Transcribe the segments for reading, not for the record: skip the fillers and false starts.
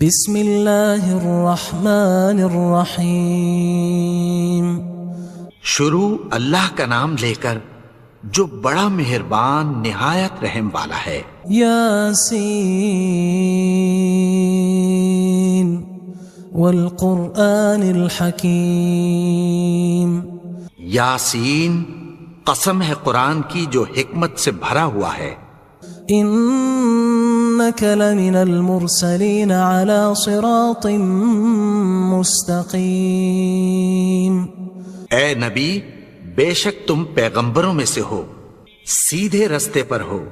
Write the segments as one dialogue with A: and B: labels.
A: بسم اللہ الرحمن الرحیم۔
B: شروع اللہ کا نام لے کر جو بڑا مہربان نہایت رحم والا ہے۔
A: یاسین والقرآن الحکیم۔
B: یاسین، قسم ہے قرآن کی جو حکمت سے بھرا ہوا ہے۔
A: انک لمن المرسلین علی صراط مستقیم۔
B: اے نبی، بے شک تم پیغمبروں میں سے ہو، سیدھے رستے پر ہو۔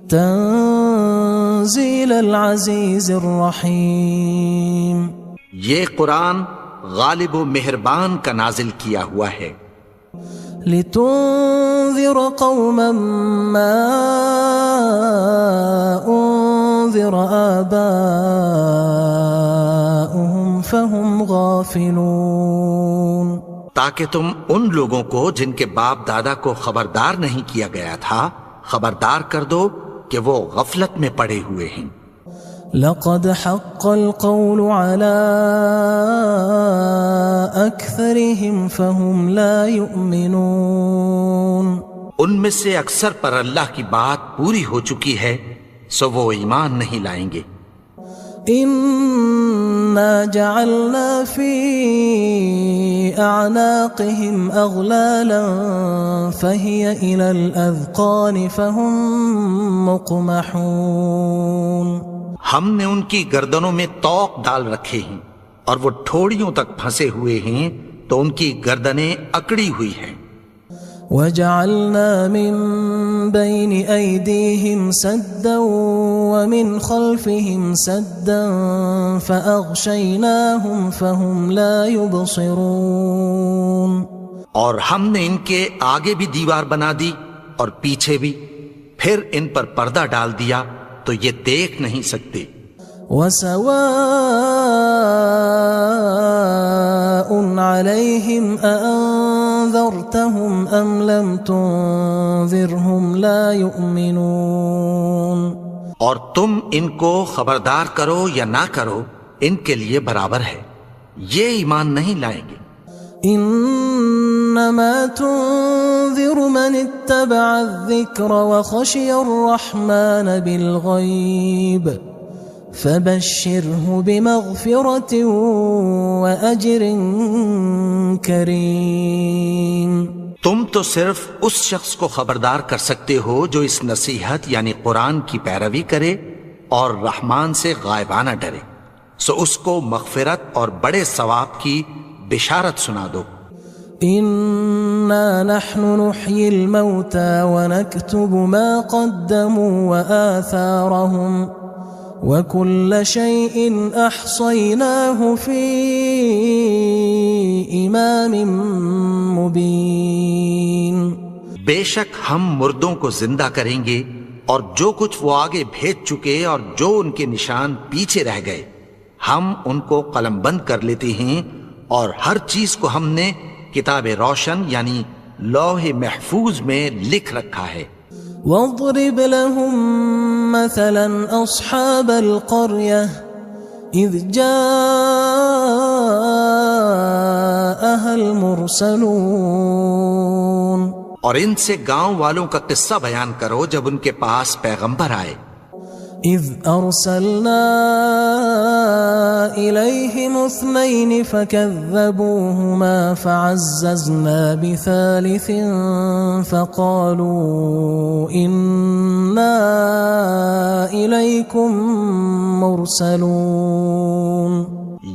A: تنزیل العزیز الرحیم۔
B: یہ قرآن غالب و مہربان کا نازل کیا ہوا ہے۔
A: لتنذر قوما ما انذر آباؤهم فهم غافلون۔
B: تاکہ تم ان لوگوں کو جن کے باپ دادا کو خبردار نہیں کیا گیا تھا خبردار کر دو کہ وہ غفلت میں پڑے ہوئے ہیں۔
A: لقد حق القول على أكثرهم فهم لا يؤمنون۔
B: ان میں سے اکثر پر اللہ کی بات پوری ہو چکی ہے سو وہ ایمان نہیں لائیں گے۔
A: إنا جعلنا في أعناقهم أغلالا فهي إلى الأذقان فهم مقمحون۔
B: ہم نے ان کی گردنوں میں طوق ڈال رکھے ہیں اور وہ ٹھوڑیوں تک پھنسے ہوئے ہیں تو ان کی گردنیں اکڑی ہوئی ہیں۔
A: وَجَعَلْنَا مِن بَيْنِ أَيْدِيهِمْ سَدًّا وَمِنْ خَلْفِهِمْ سَدًّا فَأَغْشَيْنَاهُمْ فَهُمْ لَا يُبْصِرُونَ۔
B: اور ہم نے ان کے آگے بھی دیوار بنا دی اور پیچھے بھی، پھر ان پر پردہ ڈال دیا تو یہ دیکھ نہیں سکتے۔ وَسَوَاءٌ عَلَيْهِمْ أَأَنذَرْتَهُمْ أَمْ لَمْ تُنذِرْهُمْ لَا يُؤْمِنُونَ۔ اور تم ان کو خبردار کرو یا نہ کرو ان کے لیے برابر ہے، یہ ایمان نہیں لائیں گے۔
A: انما تنذر من اتبع الذکر وخشی الرحمن بالغیب فبشره بمغفرة وأجر کریم۔
B: تم تو صرف اس شخص کو خبردار کر سکتے ہو جو اس نصیحت یعنی قرآن کی پیروی کرے اور رحمان سے غائبانہ ڈرے، سو اس کو مغفرت اور بڑے ثواب کی بشارت سنا دو۔
A: انا نحن نحيي الموتى ونكتب ما قدموا وآثارهم وكل شيء احصيناه في امام مبين۔
B: بے شک ہم مردوں کو زندہ کریں گے اور جو کچھ وہ آگے بھیج چکے اور جو ان کے نشان پیچھے رہ گئے ہم ان کو قلم بند کر لیتے ہیں، اور ہر چیز کو ہم نے کتاب روشن یعنی لوح محفوظ میں لکھ رکھا ہے۔
A: واضرب لهم مثلا اصحاب القرية اذ جاءها المرسلون۔
B: اور ان سے گاؤں والوں کا قصہ بیان کرو جب ان کے پاس پیغمبر آئے۔
A: اذ ارسلنا الیہم اثنین فکذبوہما فعززنا بثالث فقالوا انا الیکم مرسلون۔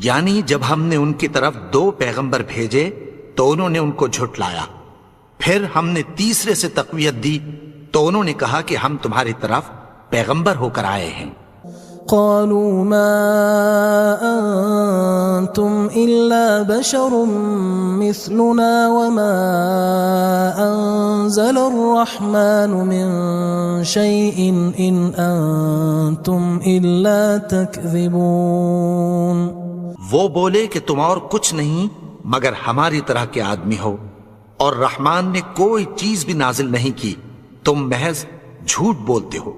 B: یعنی جب ہم نے ان کی طرف 2 پیغمبر بھیجے تو انہوں نے ان کو جھٹلایا، پھر ہم نے تیسرے سے تقویت دی تو انہوں نے کہا کہ ہم تمہاری طرف پیغمبر ہو کر آئے ہیں۔
A: قالوا ما انتم الا بشر مثلنا وما انزل الرحمن من شيء ان انتم الا تكذبون۔
B: وہ بولے کہ تم اور کچھ نہیں مگر ہماری طرح کے آدمی ہو، اور رحمان نے کوئی چیز بھی نازل نہیں کی، تم محض جھوٹ بولتے ہو۔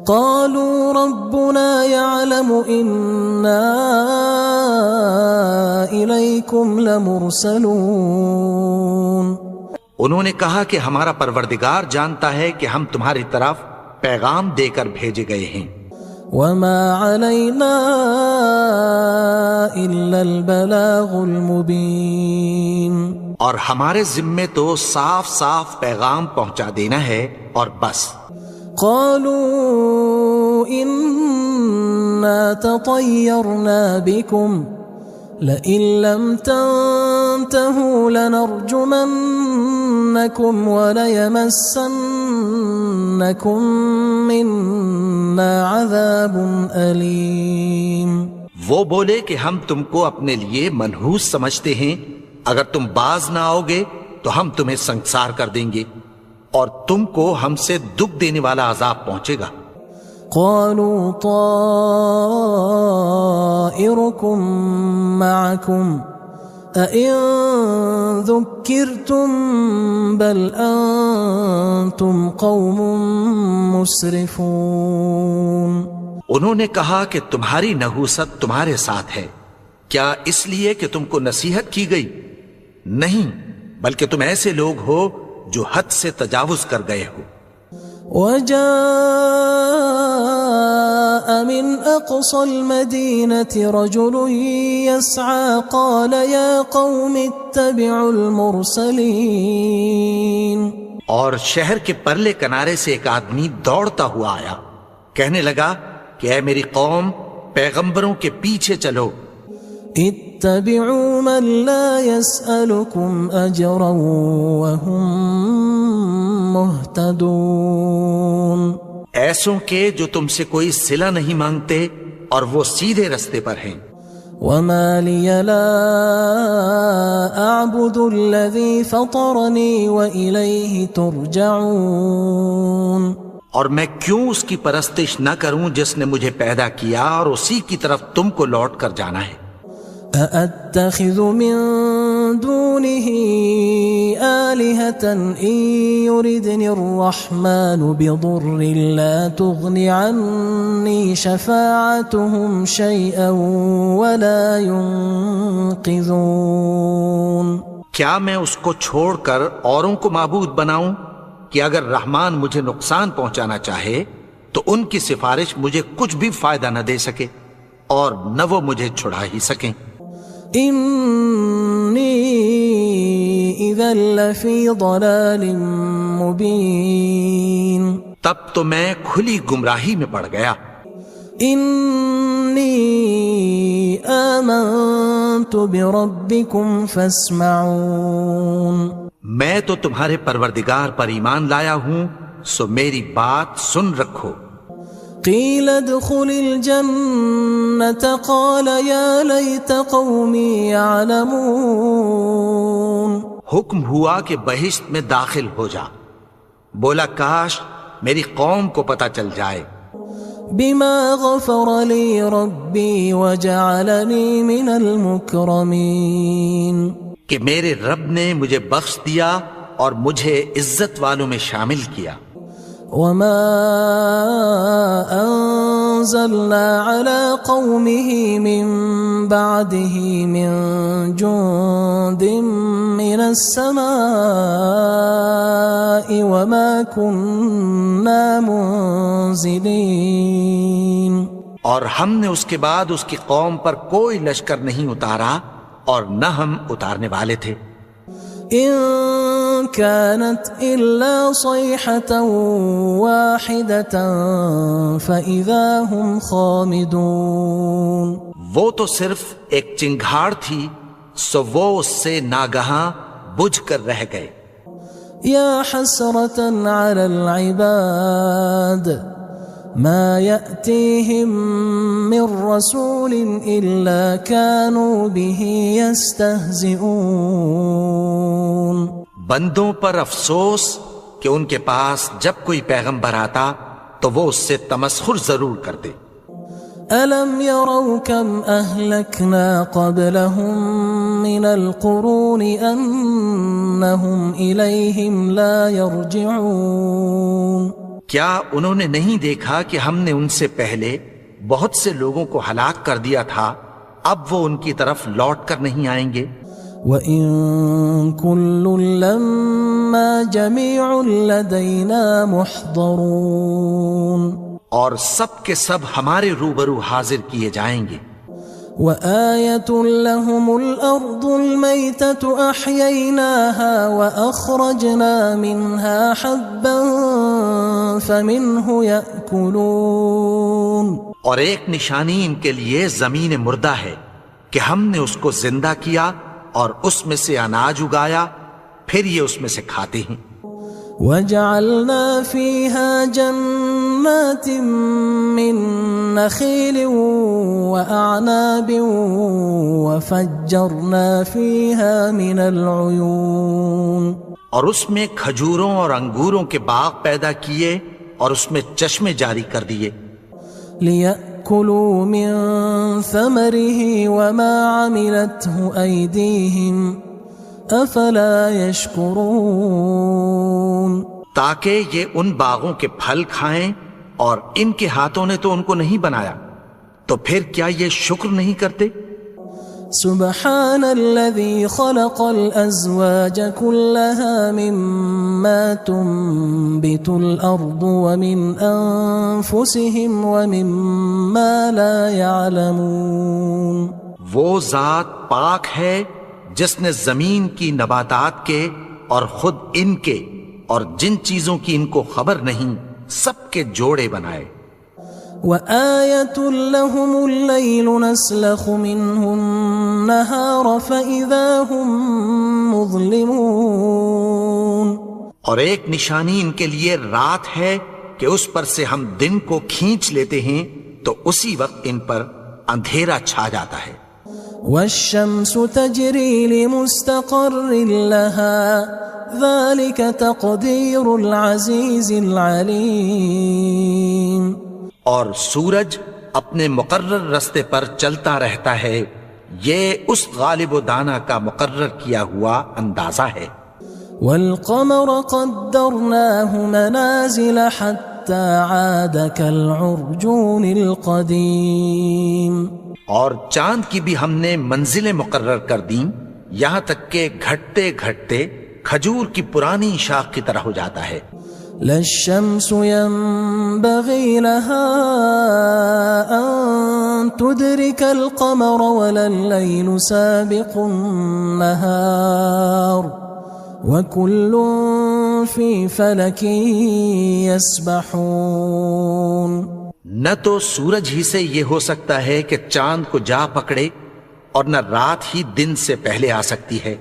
A: قالوا ربنا يعلم إنا إليكم لمرسلون.
B: انہوں نے کہا کہ ہمارا پروردگار جانتا ہے کہ ہم تمہاری طرف پیغام دے کر بھیجے گئے ہیں.
A: وما علينا إلا البلاغ المبين.
B: اور ہمارے ذمے تو صاف صاف پیغام پہنچا دینا ہے اور بس.
A: قالوا إنا تطيرنا بكم لئن لم تنتهوا لنرجمنكم وليمسنكم منا عذاب أليم.
B: وہ بولے کہ ہم تم کو اپنے لیے منحوس سمجھتے ہیں، اگر تم باز نہ آؤ گے تو ہم تمہیں سنسار کر دیں گے اور تم کو ہم سے دکھ دینے والا عذاب پہنچے گا.
A: قالوا طائركم معكم أئن ذكرتم بل أنتم قوم مسرفون.
B: انہوں نے کہا کہ تمہاری نحوست تمہارے ساتھ ہے، کیا اس لیے کہ تم کو نصیحت کی گئی؟ نہیں، بلکہ تم ایسے لوگ ہو جو حد سے تجاوز کر گئے ہو.
A: وجاء من أقصى المدينة رجل يسعى قال يا قوم اتبعوا المرسلين.
B: اور شہر کے پرلے کنارے سے ایک آدمی دوڑتا ہوا آیا، کہنے لگا کہ اے میری قوم، پیغمبروں کے پیچھے چلو.
A: اتبعوا من لا يسألكم أجرا وهم مهتدون.
B: ایسوں کے جو تم سے کوئی صلہ نہیں مانگتے اور وہ سیدھے رستے پر ہیں.
A: وما لي لا أعبد الذي فطرني وإليه ترجعون.
B: اور میں کیوں اس کی پرستش نہ کروں جس نے مجھے پیدا کیا اور اسی کی طرف تم کو لوٹ کر جانا ہے.
A: أأتخذ من دونه آلهة إن يردني الرحمن بضر لا تغن عني شفاعتهم شيئا ولا ينقذون.
B: کیا میں اس کو چھوڑ کر اوروں کو معبود بناؤں کہ اگر رحمان مجھے نقصان پہنچانا چاہے تو ان کی سفارش مجھے کچھ بھی فائدہ نہ دے سکے اور نہ وہ مجھے چھڑا ہی سکیں.
A: إني إذا لفي ضلال مبين.
B: تب تو میں کھلی گمراہی میں پڑ گیا.
A: إني آمنت بربكم فاسمعون.
B: میں تو تمہارے پروردگار پر ایمان لایا ہوں، سو میری بات سن رکھو.
A: قيل ادخل الجنة قال يا ليت قومي يعلمون.
B: حکم ہوا کہ بہشت میں داخل ہو جا. بولا کاش میری قوم کو پتہ چل جائے.
A: بما غفر لي ربي وجعلني من المكرمين.
B: کہ میرے رب نے مجھے بخش دیا اور مجھے عزت والوں میں شامل کیا.
A: وما أنزلنا على قومه من بعده من جند من السماء وما كنا منزلين.
B: اور ہم نے اس کے بعد اس کی قوم پر کوئی لشکر نہیں اتارا اور نہ ہم اتارنے والے تھے.
A: إن كانت إلا صيحة واحدة فإذا هم خامدون.
B: وہ تو صرف ایک چنگھاڑ تھی، سو وہ اس سے ناگہاں بجھ کر رہ گئے.
A: يا حسرة على العباد ما يأتيهم من رسول إلا كانوا به يستهزئون.
B: بندوں پر افسوس کہ ان کے پاس جب کوئی پیغمبر آتا تو وہ اس سے تمسخر ضرور کرتے.
A: ألم يروا كم أهلكنا قبلهم من القرون أنهم إليهم لا يرجعون.
B: کیا انہوں نے نہیں دیکھا کہ ہم نے ان سے پہلے بہت سے لوگوں کو ہلاک کر دیا تھا، اب وہ ان کی طرف لوٹ کر نہیں آئیں گے؟
A: وَإِن كُلٌّ لَمَّا جَمِيعٌ لَدَيْنَا مُحْضَرُونَ،
B: اور سب کے سب ہمارے روبرو حاضر کیے جائیں گے۔
A: وَآيَةٌ لَهُمُ الْأَرْضُ الْمَيْتَةُ أَحْيَيْنَاهَا وَأَخْرَجْنَا مِنْهَا حَبًّا فَمِنْهُ يَأْكُلُونَ،
B: اور ایک نشانی ان کے لیے زمین مردہ ہے کہ ہم نے اس کو زندہ کیا اور اس میں سے اناج اگایا، پھر یہ اس میں سے کھاتے ہیں۔
A: وَجَعَلْنَا فِيهَا جَنَّاتٍ مِّن نَخِيلٍ وَأَعْنَابٍ وَفَجَّرْنَا فِيهَا مِنَ الْعُيُونِ،
B: اور اس میں کھجوروں اور انگوروں کے باغ پیدا کیے اور اس میں چشمے جاری کر دیے،
A: لِيَأْكُلُوا مِن ثَمَرِهِ وَمَا عَمِلَتْهُ أَيْدِيهِمْ أَفَلَا يَشْكُرُونَ،
B: تاکہ یہ ان باغوں کے پھل کھائیں، اور ان کے ہاتھوں نے تو ان کو نہیں بنایا، تو پھر کیا یہ شکر نہیں کرتے؟
A: سبحان الذي خلق الأزواج كلها مما تنبت الأرض ومن أنفسهم ومما لا يعلمون،
B: وہ ذات پاک ہے جس نے زمین کی نباتات کے اور خود ان کے اور جن چیزوں کی ان کو خبر نہیں سب کے جوڑے بنائے۔
A: وَآيَةٌ لَهُمُ اللَّيْلُ نَسْلَخُ مِنْهُ النَّهَارَ فَإِذَا هُمْ مُظْلِمُونَ،
B: اور ایک نشانی ان کے لیے رات ہے کہ اس پر سے ہم دن کو کھینچ لیتے ہیں تو اسی وقت ان پر اندھیرا چھا جاتا ہے۔
A: وَالشَّمْسُ تَجْرِي لِمُسْتَقَرٍّ لَهَا ذَلِكَ تَقْدِيرُ الْعَزِيزِ الْعَلِيمِ،
B: اور سورج اپنے مقرر رستے پر چلتا رہتا ہے، یہ اس غالب و دانا کا مقرر کیا ہوا اندازہ ہے۔
A: وَالْقَمَرَ قَدَّرْنَاهُ مَنَازِلَ حَتَّى عَادَ كَالْعُرْجُونِ الْقَدِيمِ،
B: اور چاند کی بھی ہم نے منزلیں مقرر کر دیں، یہاں تک کہ گھٹتے گھٹتے کھجور کی پرانی شاخ کی طرح ہو جاتا ہے۔
A: لا الشمس ينبغي لها أن تدرك القمر ولا الليل سابق النهار وكل في فلك يسبحون،
B: نہ تو سورج ہی سے یہ ہو سکتا ہے کہ چاند کو جا پکڑے، اور نہ رات ہی دن سے پہلے آ سکتی ہے،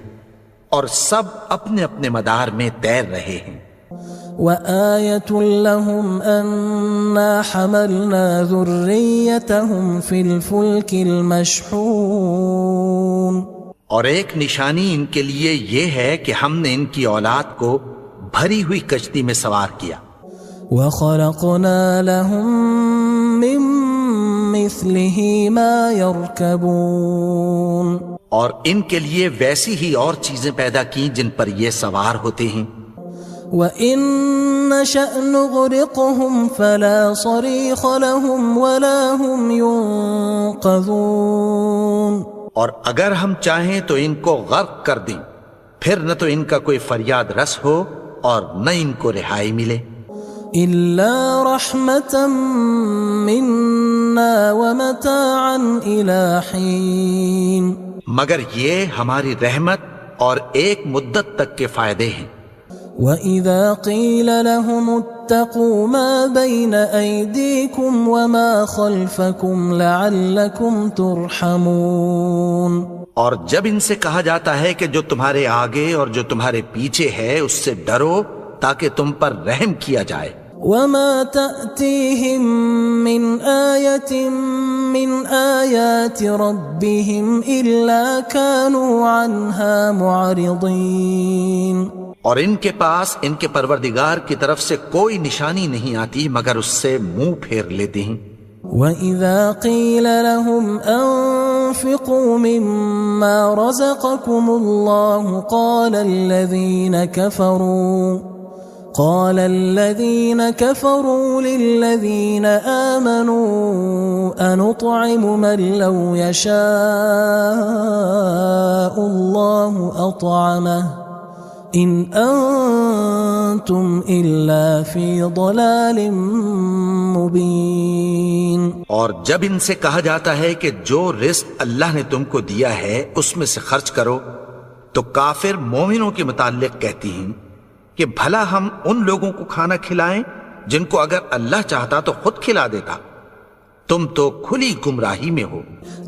B: اور سب اپنے اپنے مدار میں تیر رہے ہیں۔
A: وَآيَةٌ لَهُمْ أَنَّا حَمَلْنَا ذُرِّيَّتَهُمْ فِي الْفُلْكِ الْمَشْحُونِ،
B: اور ایک نشانی ان کے لیے یہ ہے کہ ہم نے ان کی اولاد کو بھری ہوئی کشتی میں سوار کیا۔
A: وَخَلَقْنَا لَهُم مِّن مِّثْلِهِ مَا يَرْكَبُونَ،
B: اور ان کے لیے ویسی ہی اور چیزیں پیدا کی جن پر یہ سوار ہوتے ہیں۔
A: وَإِن نَّشَأْ نُغْرِقْهُمْ فَلَا صَرِيخَ لَهُمْ وَلَا هُمْ يُنقَذُونَ،
B: اور اگر ہم چاہیں تو ان کو غرق کر دیں، پھر نہ تو ان کا کوئی فریاد رس ہو اور نہ ان کو رہائی ملے۔
A: إِلَّا رَحْمَةً مِّنَّا وَمَتَاعًا إِلَى حِينٍ،
B: مگر یہ ہماری رحمت اور ایک مدت تک کے فائدے ہیں۔
A: وَإِذَا قِيلَ لَهُمُ اتَّقُوا مَا بَيْنَ أَيْدِيكُمْ وَمَا خَلْفَكُمْ لَعَلَّكُمْ تُرْحَمُونَ،
B: اور جب ان سے کہا جاتا ہے کہ جو تمہارے آگے اور جو تمہارے پیچھے ہے اس سے ڈرو تاکہ تم پر رحم کیا جائے۔
A: وَمَا تَأْتِيهِم مِّنْ آيَةٍ مِّنْ آيَاتِ رَبِّهِمْ إِلَّا كَانُوا عَنْهَا مُعْرِضِينَ،
B: اور ان کے پاس ان کے پروردگار کی طرف سے کوئی نشانی نہیں آتی مگر اس سے منہ پھیر لیتے ہیں۔
A: وَإِذَا قِيلَ لَهُمْ أَنفِقُوا مِمَّا رَزَقَكُمُ اللَّهُ قال الذين كفروا للذين آمنوا أنطعم من لو يشاء الله أطعمه إن أنتم إلا في ضلال مبين۔
B: اور جب ان سے کہا جاتا ہے کہ جو رزق اللہ نے تم کو دیا ہے اس میں سے خرچ کرو، تو کافر مومنوں کے متعلق کہتی ہیں کہ بھلا ہم ان لوگوں کو کھانا کھلائیں جن کو اگر اللہ چاہتا تو خود کھلا دیتا، تم تو کھلی گمراہی میں ہو۔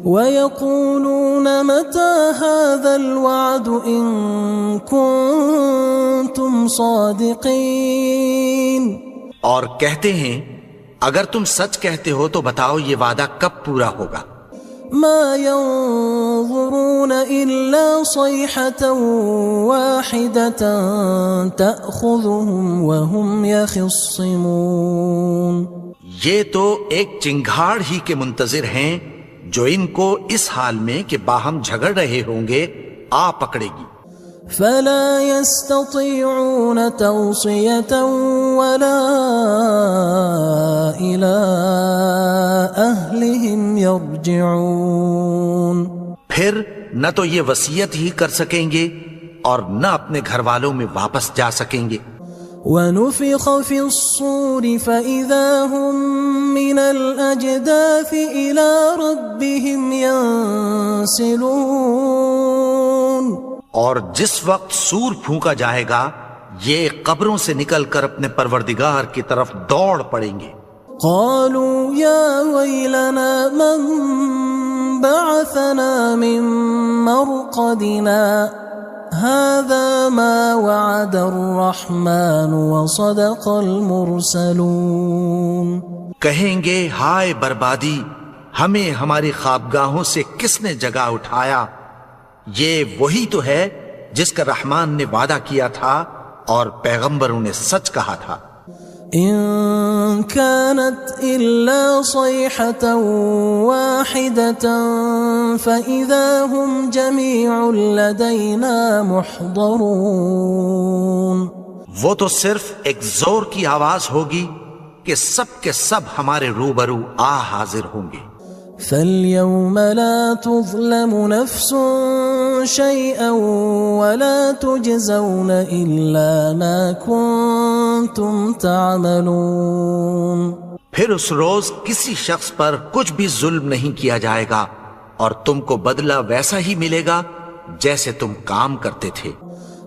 A: وَيَقُولُونَ مَتَى هَذَا الْوَعْدُ إِن كُنتُمْ صَادِقِينَ،
B: اور کہتے ہیں اگر تم سچ کہتے ہو تو بتاؤ یہ وعدہ کب پورا ہوگا۔
A: ما ينظرون إلا صيحة واحدة تأخذهم وهم يخصمون،
B: یہ تو ایک چنگھاڑ ہی کے منتظر ہیں جو ان کو اس حال میں کہ باہم جھگڑ رہے ہوں گے آ پکڑے گی۔
A: فلا يستطيعون توصية ولا إلى أهلهم يرجعون،
B: پھر نہ تو یہ وصیت ہی کر سکیں گے اور نہ اپنے گھر والوں میں واپس جا سکیں گے۔
A: ونفخ في الصور فإذا هم من الأجداث إلى ربهم ينسلون،
B: اور جس وقت سور پھونکا جائے گا یہ قبروں سے نکل کر اپنے پروردگار کی طرف دوڑ پڑیں گے۔
A: قالوا يا ويلنا من بعثنا من مرقدنا هذا ما وعد الرحمن وصدق المرسلون،
B: کہیں گے ہائے بربادی، ہمیں ہماری خوابگاہوں سے کس نے جگا اٹھایا، یہ وہی تو ہے جس کا رحمان نے وعدہ کیا تھا اور پیغمبروں نے سچ کہا تھا۔
A: إن كانت إلا صيحة واحدة فإذا هم جميع لدينا محضرون،
B: وہ تو صرف ایک زور کی آواز ہوگی کہ سب کے سب ہمارے روبرو آ حاضر ہوں گے۔
A: فاليوم لا تظلم نفس شيئا ولا تجزون إلا ما كنتم تعملون،
B: پھر اس روز کسی شخص پر کچھ بھی ظلم نہیں کیا جائے گا اور تم کو بدلہ ویسا ہی ملے گا جیسے تم کام کرتے تھے۔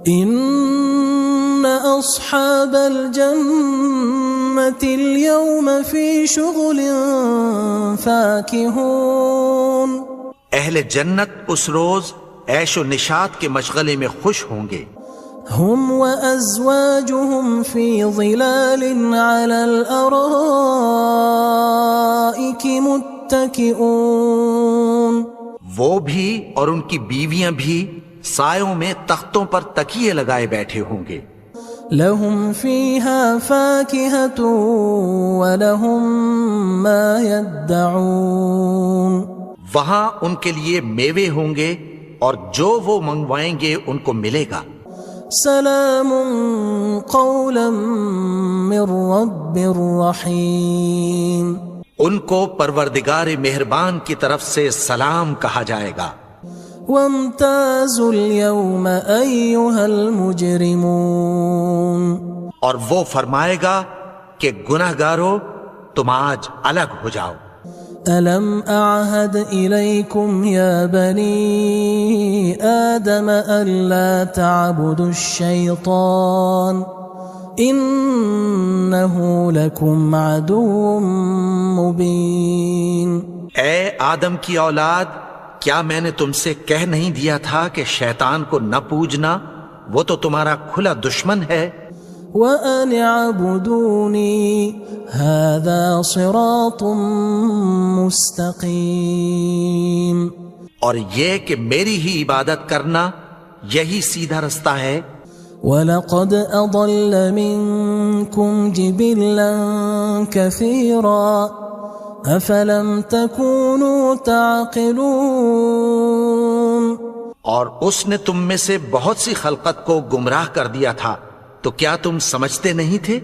A: إن أصحاب الجنة اليوم في شغل فاكهون،
B: اہل جنت اس روز عیش و نشاط کے مشغلے میں خوش ہوں گے۔
A: هم وأزواجهم في ظلال على الأرائك متكئون،
B: وہ بھی اور ان کی بیویاں بھی سایوں میں تختوں پر تکیے لگائے بیٹھے ہوں گے۔
A: لهم فيها فاكهة ولهم ما يدعون،
B: وہاں ان کے لیے میوے ہوں گے اور جو وہ منگوائیں گے ان کو ملے گا۔
A: سلام قولا من رب رحیم،
B: ان کو پروردگار مہربان کی طرف سے سلام کہا جائے گا۔
A: وامتازوا اليوم أيها المجرمون،
B: اور وہ فرمائے گا کہ گناہگارو تم آج الگ ہو جاؤ۔
A: ألم أعهد إليكم يا بني آدم ألا تعبدوا الشيطان إنه لكم عدو مبين۔
B: اے آدم کی اولاد، کیا میں نے تم سے کہہ نہیں دیا تھا کہ شیطان کو نہ پوجنا، وہ تو تمہارا کھلا دشمن ہے۔
A: وَأَنِ اعْبُدُونِي هَذَا صِرَاطٌ مُسْتَقِيمٌ،
B: اور یہ کہ میری ہی عبادت کرنا یہی سیدھا رستہ ہے۔
A: وَلَقَدْ أَضَلَّ مِنْكُمْ جِبِلًّا كَثِيرًا أَفَلَمْ تَكُونُوا تَعْقِلُونَ،
B: اور اس نے تم میں سے بہت سی خلقت کو گمراہ کر دیا تھا، تو کیا تم سمجھتے نہیں تھے؟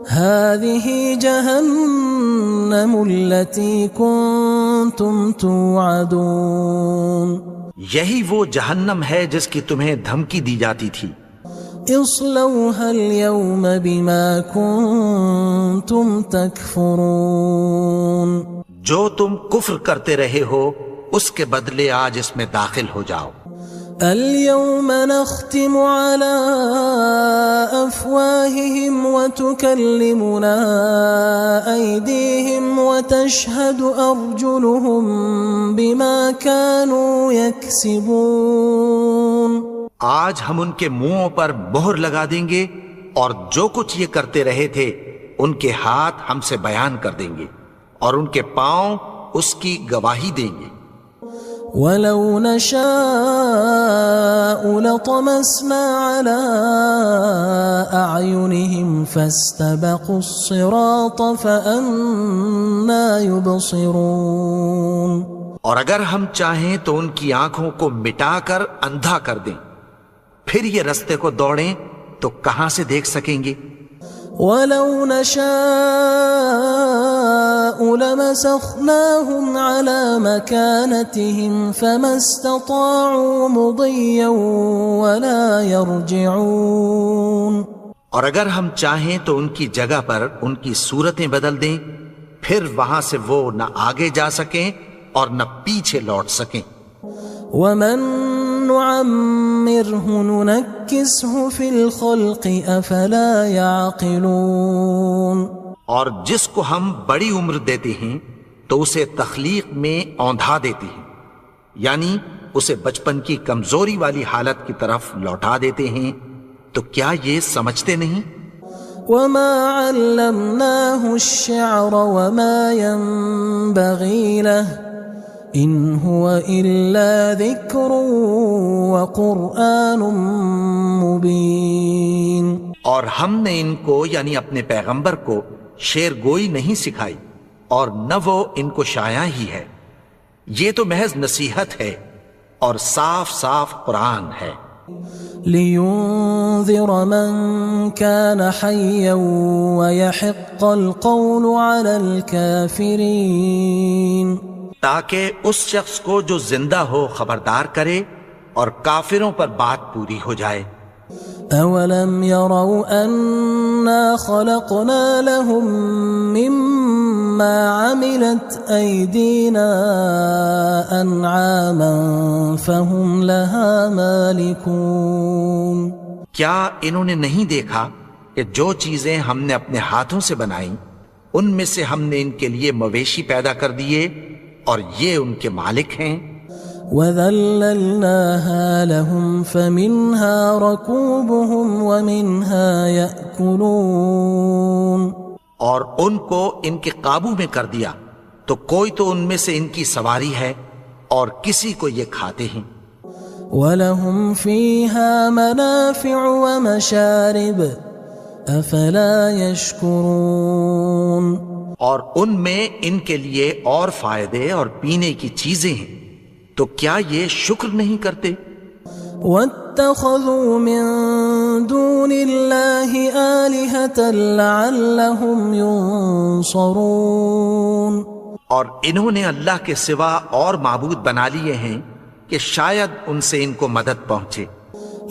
A: هذه جهنم التي كنتم توعدون
B: یہی وہ جہنم ہے جس کی تمہیں دھمکی دی جاتی تھی.
A: اصلوها اليوم بما كنتم تكفرون
B: جو تم کفر کرتے رہے ہو اس کے بدلے آج اس میں داخل ہو جاؤ.
A: اليوم نختم على أفواههم وتكلمنا أيديهم وتشهد أرجلهم بما كانوا يكسبون.
B: آج ہم ان کے منہوں پر مہر لگا دیں گے اور جو کچھ یہ کرتے رہے تھے ان کے ہاتھ ہم سے بیان کر دیں گے اور ان کے پاؤں اس کی گواہی دیں گے.
A: وَلَوْ نَشَاءُ لَطَمَسْنَا عَلَىٰ أَعْيُنِهِمْ فَاسْتَبَقُوا الصِّرَاطَ فَأَنَّىٰ يُبْصِرُونَ.
B: اور اگر ہم چاہیں تو ان کی آنکھوں کو مٹا کر اندھا کر دیں، پھر یہ رستے کو دوڑیں تو کہاں سے دیکھ سکیں گے؟
A: وَلَوْ نَشَاءُ لَمَسَخْنَاهُمْ عَلَىٰ مَكَانَتِهِمْ فَمَا اسْتَطَاعُوا مُضِيًّا وَلَا يَرْجِعُونَ.
B: اور اگر ہم چاہیں تو ان کی جگہ پر ان کی صورتیں بدل دیں، پھر وہاں سے وہ نہ آگے جا سکیں اور نہ پیچھے لوٹ سکیں.
A: وَمَن نُعَمِّرْهُ نُنَكِّسْهُ فِي الْخَلْقِ أَفَلَا يَعْقِلُونَ.
B: اور جس کو ہم بڑی عمر دیتے ہیں تو اسے تخلیق میں اوندھا دیتے ہیں، یعنی اسے بچپن کی کمزوری والی حالت کی طرف لوٹا دیتے ہیں. تو کیا یہ سمجھتے نہیں؟
A: وَمَا عَلَّمْنَاهُ الشِّعْرَ وَمَا يَنبَغِي لَهُ إِنْ هُوَ إِلَّا ذِكْرٌ وَقُرْآنٌ مُبِينٌ.
B: اور ہم نے ان کو یعنی اپنے پیغمبر کو شعر گوئی نہیں سکھائی اور نہ وہ ان کو شایع ہی ہے، یہ تو محض نصیحت ہے اور صاف صاف قرآن ہے.
A: لِيُنذِرَ مَن كَانَ حَيًّا وَيَحِقَّ الْقَوْلُ عَلَى الْكَافِرِينَ.
B: تاکہ اس شخص کو جو زندہ ہو خبردار کرے اور کافروں پر بات پوری ہو جائے.
A: أَوَلَمْ يَرَوْا أَنَّا خَلَقْنَا لَهُم مِّمَّا عَمِلَتْ أَيْدِينَا أَنْعَامًا فَهُمْ لَهَا مَالِكُونَ.
B: کیا انہوں نے نہیں دیکھا کہ جو چیزیں ہم نے اپنے ہاتھوں سے بنائیں ان میں سے ہم نے ان کے لیے مویشی پیدا کر دیے اور یہ ان کے مالک ہیں.
A: وَذَلَّلْنَاهَا لَهُمْ فَمِنْهَا رَكُوبُهُمْ وَمِنْهَا يَأْكُلُونَ.
B: اور ان کو ان کے قابو میں کر دیا تو کوئی تو ان میں سے ان کی سواری ہے اور کسی کو یہ کھاتے ہیں.
A: وَلَهُمْ فِيهَا مَنَافِعُ وَمَشَارِبُ أَفَلَا يَشْكُرُونَ. اور ان میں ان کے لیے اور فائدے اور پینے کی چیزیں ہیں، تو کیا یہ شکر نہیں کرتے؟ وَاتَّخَذُوا مِن دُونِ اللَّهِ آلِهَةً لَعَلَّهُمْ يُنصَرُونَ. اور
B: انہوں نے اللہ کے سوا اور معبود بنا لیے ہیں کہ شاید ان سے ان کو مدد پہنچے.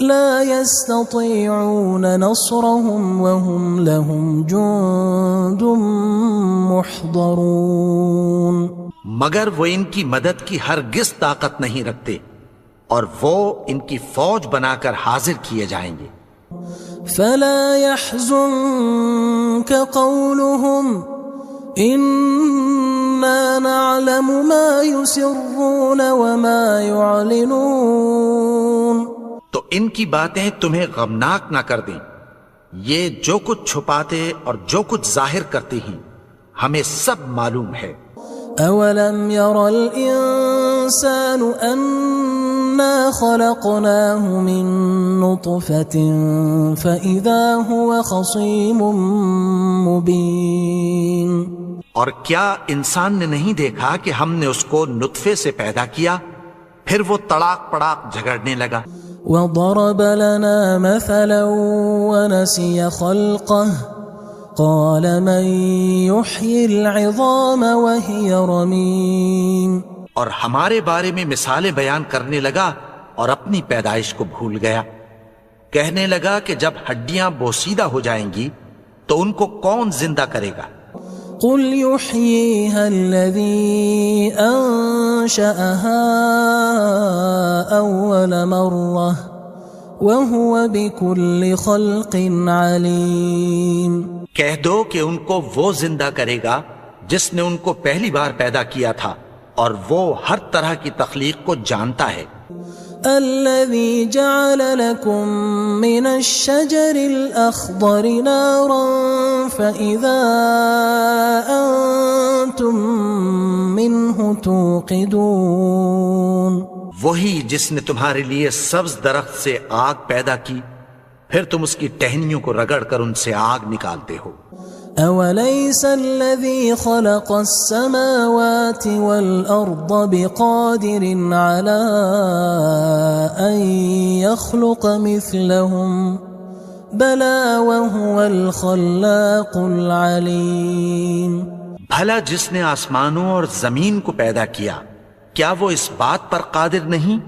A: لا يستطيعون نصرهم وهم لهم جند محضرون.
B: مگر وہ ان کی مدد کی ہرگز طاقت نہیں رکھتے اور وہ ان کی فوج بنا کر حاضر کیے جائیں گے.
A: فلا يحزنك قولهم إنا نعلم ما يسرون وما يعلنون.
B: تو ان کی باتیں تمہیں غمناک نہ کر دیں، یہ جو کچھ چھپاتے اور جو کچھ ظاہر کرتے ہیں ہمیں سب معلوم ہے.
A: أَوَلَمْ يَرَ الْإِنسَانُ أَنَّا خَلَقْنَاهُ مِن نُّطْفَةٍ فَإِذَا هُوَ خَصِيمٌ مُّبِينٌ.
B: اور کیا انسان نے نہیں دیکھا کہ ہم نے اس کو نطفے سے پیدا کیا، پھر وہ تڑاک پڑاک جھگڑنے لگا.
C: وضرب لنا مثلا ونسي خلقه قال من يحيي العظام وهي رميم
B: اور ہمارے بارے میں مثالیں بیان کرنے لگا اور اپنی پیدائش کو بھول گیا. کہنے لگا کہ جب ہڈیاں بوسیدہ ہو جائیں گی تو ان کو کون زندہ کرے گا؟
C: قل يحييها الذي أنشأها أول مرة وهو بكل خلق عليم.
B: کہہ دو کہ ان کو وہ زندہ کرے گا جس نے ان کو پہلی بار پیدا کیا تھا اور وہ ہر طرح کی تخلیق کو جانتا ہے.
C: الذي جعل لكم من الشجر الأخضر نارا فإذا أنتم منه توقدون.
B: وہی جس نے تمہارے لیے سبز درخت سے آگ پیدا کی پھر تم اس کی ٹہنیوں کو رگڑ کر ان سے آگ نکالتے ہو.
C: أوليس الذي خلق السماوات والأرض بقادر على أن يخلق مثلهم بلى وهو الخلاق العليم.
B: بھلا جس نے آسمانوں اور زمین کو پیدا کیا کیا وہ اس بات پر قادر نہیں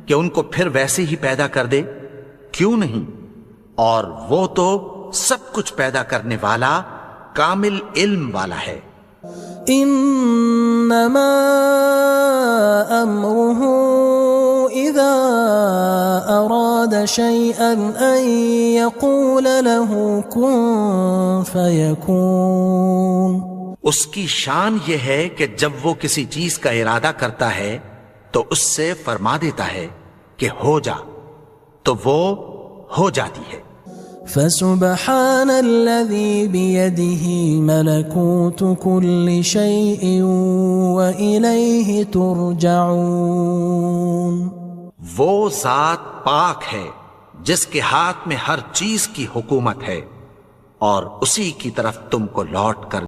B: کہ ان کو پھر ویسے ہی پیدا کر دے؟ کیوں نہیں؟ اور وہ تو سب کچھ پیدا کرنے والا کامل علم والا ہے.
C: انما امره اذا اراد شيئا ان يقول له كن فيكون.
B: اس کی شان یہ ہے کہ جب وہ کسی چیز کا ارادہ کرتا ہے تو اس سے فرما دیتا ہے کہ ہو جا تو وہ ہو جاتی ہے.
C: فسبحان الذي بيده ملكوت كل شيء وإليه ترجعون.
B: وہ ذات پاک ہے جس کے ہاتھ میں ہر چیز کی حکومت ہے اور اسی کی طرف تم کو لوٹ کر